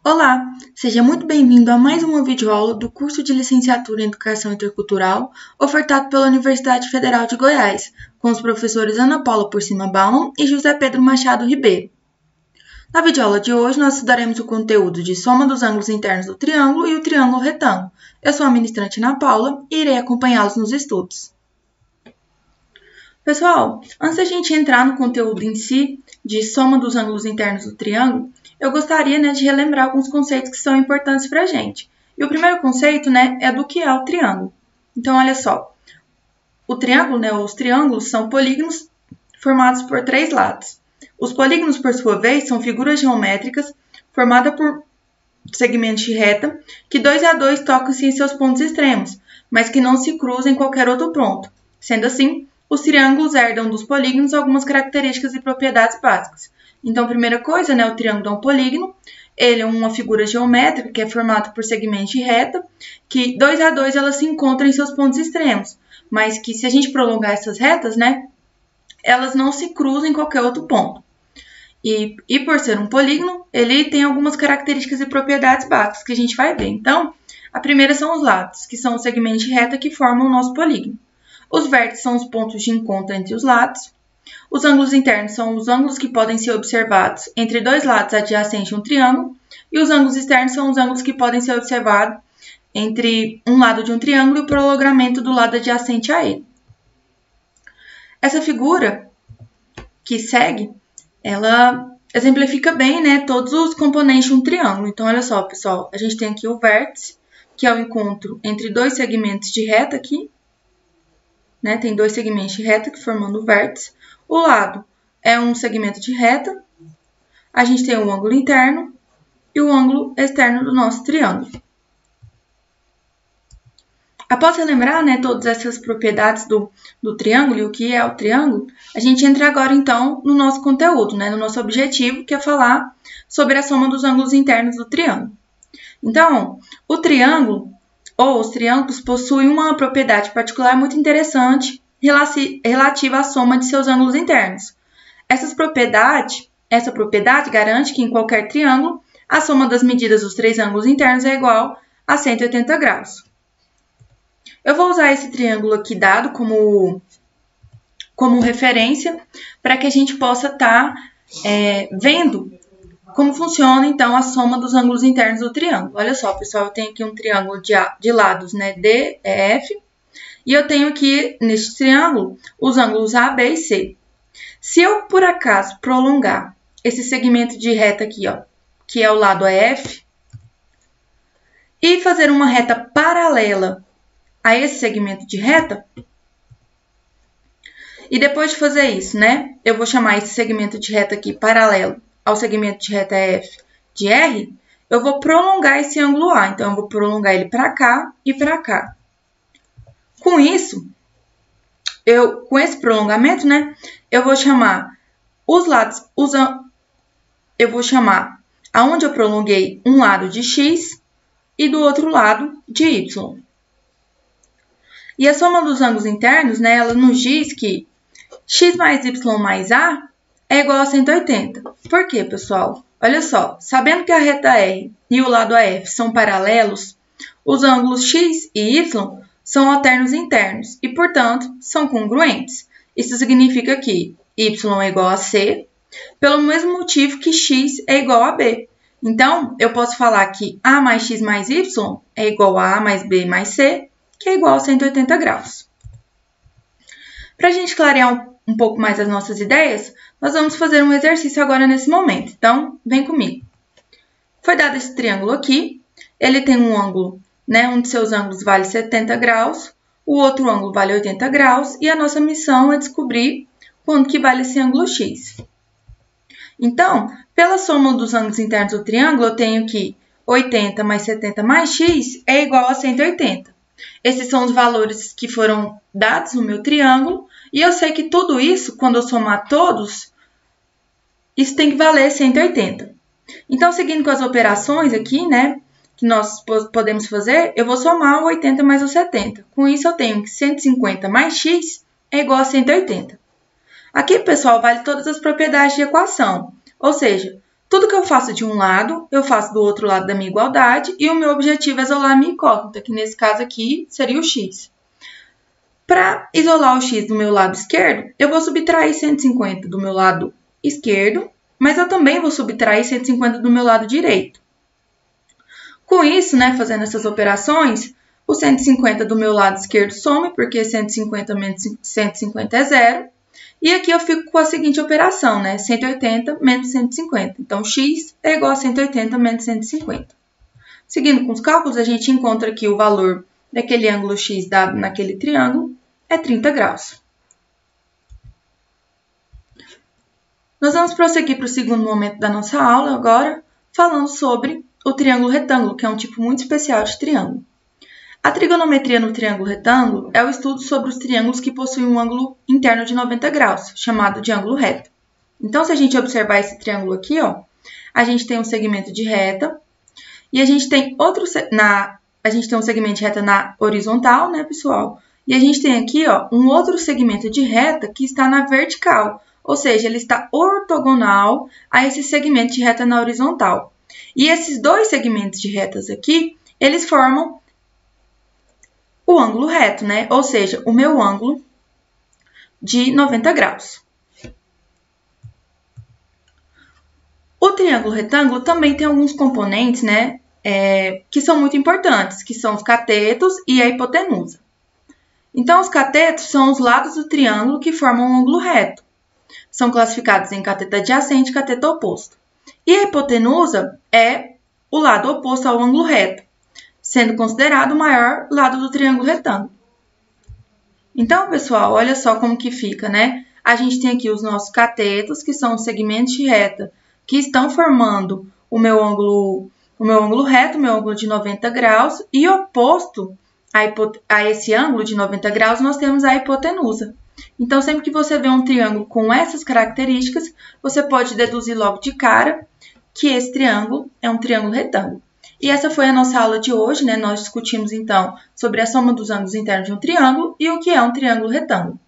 Olá, seja muito bem-vindo a mais uma videoaula do curso de Licenciatura em Educação Intercultural, ofertado pela Universidade Federal de Goiás, com os professores Ana Paula Porcima Baumann e José Pedro Machado Ribeiro. Na videoaula de hoje, nós estudaremos o conteúdo de soma dos ângulos internos do triângulo e o triângulo retângulo. Eu sou a ministrante Ana Paula e irei acompanhá-los nos estudos. Pessoal, antes da gente entrar no conteúdo em si, de soma dos ângulos internos do triângulo, eu gostaria de relembrar alguns conceitos que são importantes para a gente. E o primeiro conceito é do que é o triângulo. Então, olha só, o triângulo, os triângulos são polígonos formados por três lados. Os polígonos, por sua vez, são figuras geométricas formadas por segmentos de reta que dois a dois tocam-se em seus pontos extremos, mas que não se cruzam em qualquer outro ponto. Sendo assim, os triângulos herdam dos polígonos algumas características e propriedades básicas. Então, a primeira coisa, o triângulo é um polígono. Ele é uma figura geométrica que é formada por segmentos de reta, que dois a dois elas se encontram em seus pontos extremos, mas que se a gente prolongar essas retas, elas não se cruzam em qualquer outro ponto. E por ser um polígono, ele tem algumas características e propriedades básicas que a gente vai ver. Então, a primeira são os lados, que são os segmentos de reta que formam o nosso polígono. Os vértices são os pontos de encontro entre os lados. Os ângulos internos são os ângulos que podem ser observados entre dois lados adjacentes a um triângulo. E os ângulos externos são os ângulos que podem ser observados entre um lado de um triângulo e o prolongamento do lado adjacente a ele. Essa figura que segue, ela exemplifica bem todos os componentes de um triângulo. Então, olha só, pessoal, a gente tem aqui o vértice, que é o encontro entre dois segmentos de reta aqui. Tem dois segmentos de reta que formando o vértice. O lado é um segmento de reta. A gente tem o ângulo interno e o ângulo externo do nosso triângulo. Após relembrar todas essas propriedades do triângulo e o que é o triângulo, a gente entra agora, então, no nosso conteúdo, no nosso objetivo, que é falar sobre a soma dos ângulos internos do triângulo. Então, o triângulo ou os triângulos possuem uma propriedade particular muito interessante relativa à soma de seus ângulos internos. Essa propriedade garante que em qualquer triângulo, a soma das medidas dos três ângulos internos é igual a 180 graus. Eu vou usar esse triângulo aqui dado como referência para que a gente possa estar vendo como funciona, então, a soma dos ângulos internos do triângulo. Olha só, pessoal, eu tenho aqui um triângulo de lados, D, E, F. E eu tenho aqui, neste triângulo, os ângulos A, B e C. Se eu, por acaso, prolongar esse segmento de reta aqui, que é o lado AF, e fazer uma reta paralela a esse segmento de reta, e depois de fazer isso, eu vou chamar esse segmento de reta aqui paralelo ao segmento de reta F de R, eu vou prolongar esse ângulo A. Então, eu vou prolongar ele para cá e para cá. Com isso, com esse prolongamento, eu vou chamar os lados, eu vou chamar aonde eu prolonguei um lado de X e do outro lado de Y. E a soma dos ângulos internos, ela nos diz que X mais Y mais A é igual a 180. Por quê, pessoal? Olha só, sabendo que a reta R e o lado AF são paralelos, os ângulos X e Y são alternos internos e, portanto, são congruentes. Isso significa que Y é igual a C, pelo mesmo motivo que X é igual a B. Então, eu posso falar que A mais X mais Y é igual a A mais B mais C, que é igual a 180 graus. Para a gente clarear um pouco mais as nossas ideias, nós vamos fazer um exercício agora nesse momento. Então, vem comigo. Foi dado esse triângulo aqui. Ele tem um ângulo, um de seus ângulos vale 70 graus, o outro ângulo vale 80 graus, e a nossa missão é descobrir quanto que vale esse ângulo X. Então, pela soma dos ângulos internos do triângulo, eu tenho que 80 mais 70 mais X é igual a 180. Esses são os valores que foram dados no meu triângulo, e eu sei que tudo isso, quando eu somar todos, isso tem que valer 180. Então, seguindo com as operações aqui, que nós podemos fazer, eu vou somar o 80 mais o 70. Com isso, eu tenho que 150 mais X é igual a 180. Aqui, pessoal, vale todas as propriedades de equação. Ou seja, Tudo que eu faço de um lado, eu faço do outro lado da minha igualdade e o meu objetivo é isolar a minha incógnita, que nesse caso aqui seria o x. Para isolar o x do meu lado esquerdo, eu vou subtrair 150 do meu lado esquerdo, mas eu também vou subtrair 150 do meu lado direito. Com isso, né, fazendo essas operações, o 150 do meu lado esquerdo some, porque 150 menos 150 é zero. E aqui eu fico com a seguinte operação, né? 180 menos 150. Então, x é igual a 180 menos 150. Seguindo com os cálculos, a gente encontra que o valor daquele ângulo x dado naquele triângulo é 30 graus. Nós vamos prosseguir para o segundo momento da nossa aula agora, falando sobre o triângulo retângulo, que é um tipo muito especial de triângulo. A trigonometria no triângulo retângulo é o estudo sobre os triângulos que possuem um ângulo interno de 90 graus, chamado de ângulo reto. Então, se a gente observar esse triângulo aqui, ó, a gente tem um segmento de reta e a gente tem um segmento de reta na horizontal, né, pessoal? E a gente tem aqui, ó, um outro segmento de reta que está na vertical, ou seja, ele está ortogonal a esse segmento de reta na horizontal. E esses dois segmentos de retas aqui, eles formam o ângulo reto, né? Ou seja, o meu ângulo de 90 graus. O triângulo retângulo também tem alguns componentes, né? Que são muito importantes, que são os catetos e a hipotenusa. Então, os catetos são os lados do triângulo que formam um ângulo reto. São classificados em cateto adjacente e cateto oposto. E a hipotenusa é o lado oposto ao ângulo reto, sendo considerado o maior lado do triângulo retângulo. Então, pessoal, olha só como que fica, né? A gente tem aqui os nossos catetos, que são os segmentos de reta que estão formando o meu ângulo reto, o meu ângulo de 90 graus, e oposto a esse ângulo de 90 graus, nós temos a hipotenusa. Então, sempre que você vê um triângulo com essas características, você pode deduzir logo de cara que esse triângulo é um triângulo retângulo. E essa foi a nossa aula de hoje, né? Nós discutimos, então, sobre a soma dos ângulos internos de um triângulo e o que é um triângulo retângulo.